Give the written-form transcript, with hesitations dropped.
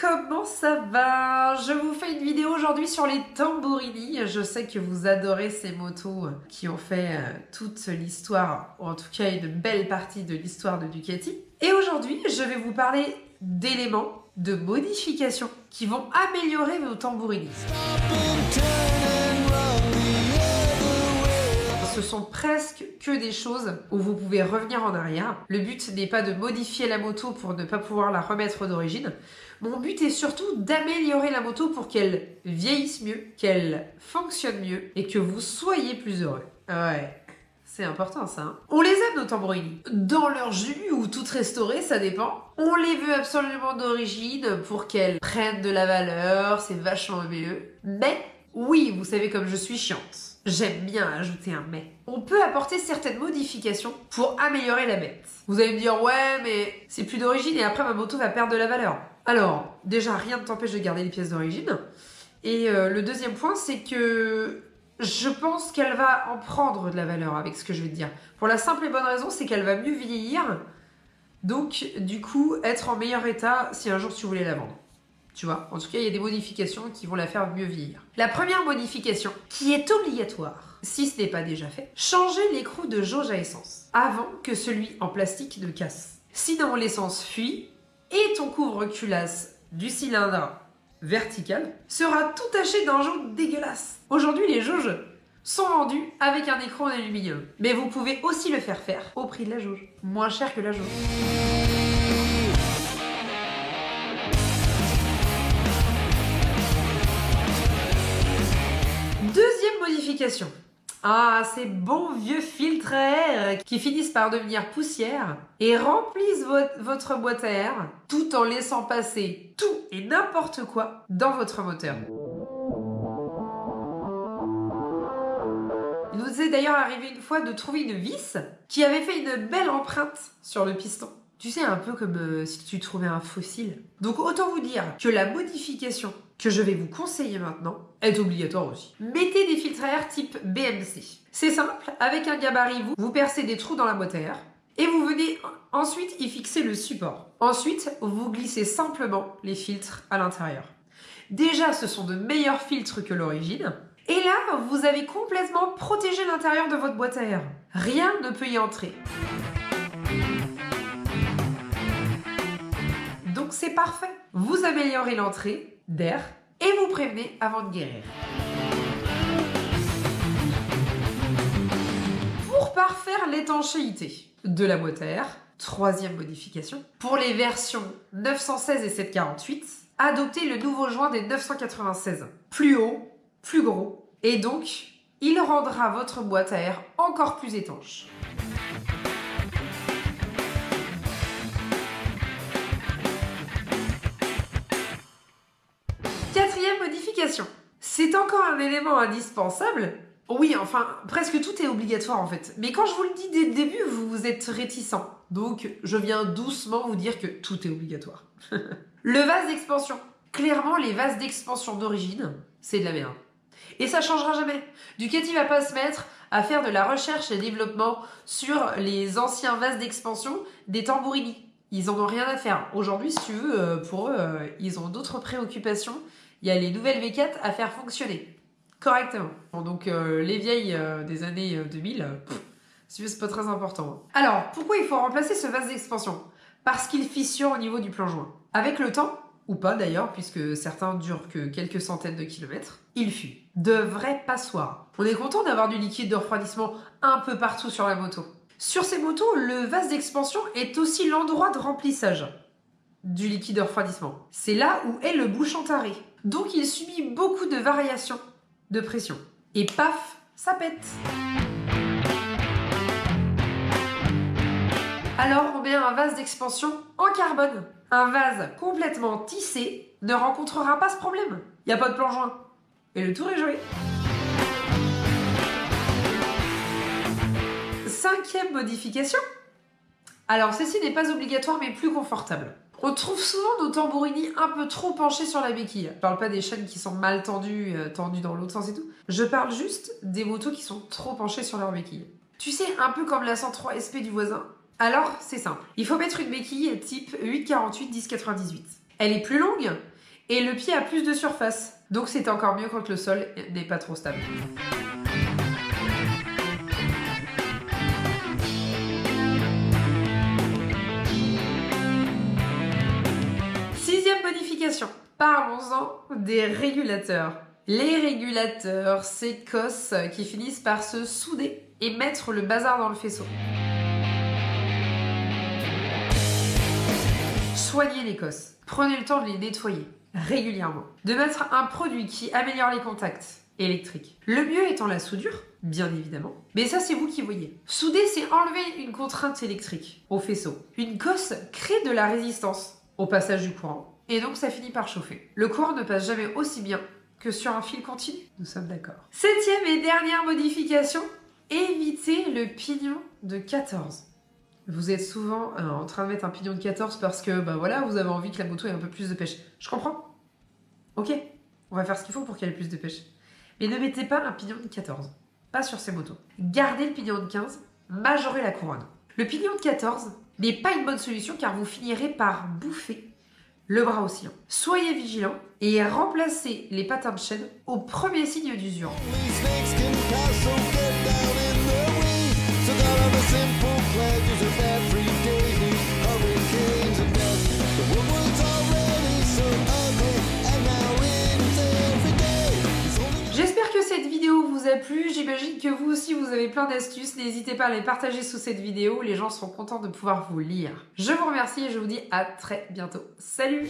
comment ça va? Je vous fais une vidéo aujourd'hui sur les Tamburini. Je sais que vous adorez ces motos qui ont fait toute l'histoire, ou en tout cas une belle partie de l'histoire de Ducati. Et aujourd'hui, je vais vous parler d'éléments, de modifications qui vont améliorer vos Tamburini. Ce sont presque que des choses où vous pouvez revenir en arrière. Le but n'est pas de modifier la moto pour ne pas pouvoir la remettre d'origine. Mon but est surtout d'améliorer la moto pour qu'elle vieillisse mieux, qu'elle fonctionne mieux et que vous soyez plus heureux. Ouais, c'est important ça. Hein. On les aime nos Tamburini. Dans leur jus ou toutes restaurées, ça dépend. On les veut absolument d'origine pour qu'elles prennent de la valeur, c'est vachement mieux. Mais oui, vous savez comme je suis chiante. J'aime bien ajouter un mais. On peut apporter certaines modifications pour améliorer la bête. Vous allez me dire, ouais, mais c'est plus d'origine et après ma moto va perdre de la valeur. Alors, déjà, rien ne t'empêche de garder les pièces d'origine. Et le deuxième point, c'est que je pense qu'elle va en prendre de la valeur avec ce que je vais te dire. Pour la simple et bonne raison, c'est qu'elle va mieux vieillir. Donc, du coup, être en meilleur état si un jour tu voulais la vendre. Tu vois, en tout cas, il y a des modifications qui vont la faire mieux vieillir. La première modification, qui est obligatoire, si ce n'est pas déjà fait, changer l'écrou de jauge à essence avant que celui en plastique ne casse. Sinon, l'essence fuit et ton couvre-culasse du cylindre vertical sera tout taché d'un jaune dégueulasse. Aujourd'hui, les jauges sont vendues avec un écrou en aluminium. Mais vous pouvez aussi le faire au prix de la jauge. Moins cher que la jauge. Deuxième modification. Ah, ces bons vieux filtres à air qui finissent par devenir poussière et remplissent votre boîte à air tout en laissant passer tout et n'importe quoi dans votre moteur. Il nous est d'ailleurs arrivé une fois de trouver une vis qui avait fait une belle empreinte sur le piston. Tu sais, un peu comme si tu trouvais un fossile. Donc autant vous dire que la modification que je vais vous conseiller maintenant est obligatoire aussi. Mettez des filtres à air type BMC. C'est simple, avec un gabarit, vous percez des trous dans la boîte à air et vous venez ensuite y fixer le support. Ensuite, vous glissez simplement les filtres à l'intérieur. Déjà, ce sont de meilleurs filtres que l'origine. Et là, vous avez complètement protégé l'intérieur de votre boîte à air. Rien ne peut y entrer. Donc c'est parfait. Vous améliorez l'entrée d'air et vous prévenez avant de guérir. Pour parfaire l'étanchéité de la boîte à air, troisième modification, pour les versions 916 et 748, adoptez le nouveau joint des 996. Plus haut, plus gros, et donc il rendra votre boîte à air encore plus étanche. Quatrième modification. C'est encore un élément indispensable. Oui, enfin, presque tout est obligatoire en fait. Mais quand je vous le dis dès le début, vous êtes réticents. Donc, je viens doucement vous dire que tout est obligatoire. Le vase d'expansion. Clairement, les vases d'expansion d'origine, c'est de la merde. Et ça changera jamais. Ducati va pas se mettre à faire de la recherche et développement sur les anciens vases d'expansion des Tamburini. Ils en ont rien à faire. Aujourd'hui, si tu veux, pour eux, ils ont d'autres préoccupations. Il y a les nouvelles V4 à faire fonctionner correctement. Bon, donc, les vieilles des années 2000, c'est pas très important. Alors, pourquoi il faut remplacer ce vase d'expansion? Parce qu'il fissure au niveau du plan joint. Avec le temps, ou pas d'ailleurs, puisque certains durent que quelques centaines de kilomètres, il fut de vraies passoires. On est content d'avoir du liquide de refroidissement un peu partout sur la moto. Sur ces motos, le vase d'expansion est aussi l'endroit de remplissage du liquide de refroidissement. C'est là où est le bouchon taré. Donc il subit beaucoup de variations de pression. Et paf, ça pète. Alors on met un vase d'expansion en carbone. Un vase complètement tissé ne rencontrera pas ce problème. Il n'y a pas de plan joint. Et le tour est joué. Cinquième modification. Alors ceci n'est pas obligatoire mais plus confortable. On trouve souvent nos Tamburini un peu trop penchés sur la béquille. Je parle pas des chaînes qui sont mal tendues, tendues dans l'autre sens et tout. Je parle juste des motos qui sont trop penchées sur leur béquille. Tu sais, un peu comme la 103 SP du voisin. Alors, c'est simple. Il faut mettre une béquille type 848-1098. Elle est plus longue Et le pied a plus de surface. Donc c'est encore mieux quand le sol n'est pas trop stable. Sixième modification. Parlons-en des régulateurs. Les régulateurs, ces cosses qui finissent par se souder et mettre le bazar dans le faisceau. Soignez les cosses. Prenez le temps de les nettoyer régulièrement. De mettre un produit qui améliore les contacts électriques. Le mieux étant la soudure, bien évidemment. Mais ça, c'est vous qui voyez. Souder, c'est enlever une contrainte électrique au faisceau. Une cosse crée de la résistance au passage du courant. Et donc, ça finit par chauffer. Le courant ne passe jamais aussi bien que sur un fil continu. Nous sommes d'accord. Septième et dernière modification. Évitez le pignon de 14. Vous êtes souvent en train de mettre un pignon de 14 parce que voilà, vous avez envie que la moto ait un peu plus de pêche. Je comprends. Ok, on va faire ce qu'il faut pour qu'elle ait plus de pêche. Mais ne mettez pas un pignon de 14. Pas sur ces motos. Gardez le pignon de 15, majorez la couronne. Le pignon de 14 n'est pas une bonne solution car vous finirez par bouffer le bras oscillant. Soyez vigilants et remplacez les patins de chaîne au premier signe d'usure. J'espère que cette vidéo vous a plu, j'imagine que vous aussi vous avez plein d'astuces, n'hésitez pas à les partager sous cette vidéo, les gens seront contents de pouvoir vous lire. Je vous remercie et je vous dis à très bientôt. Salut!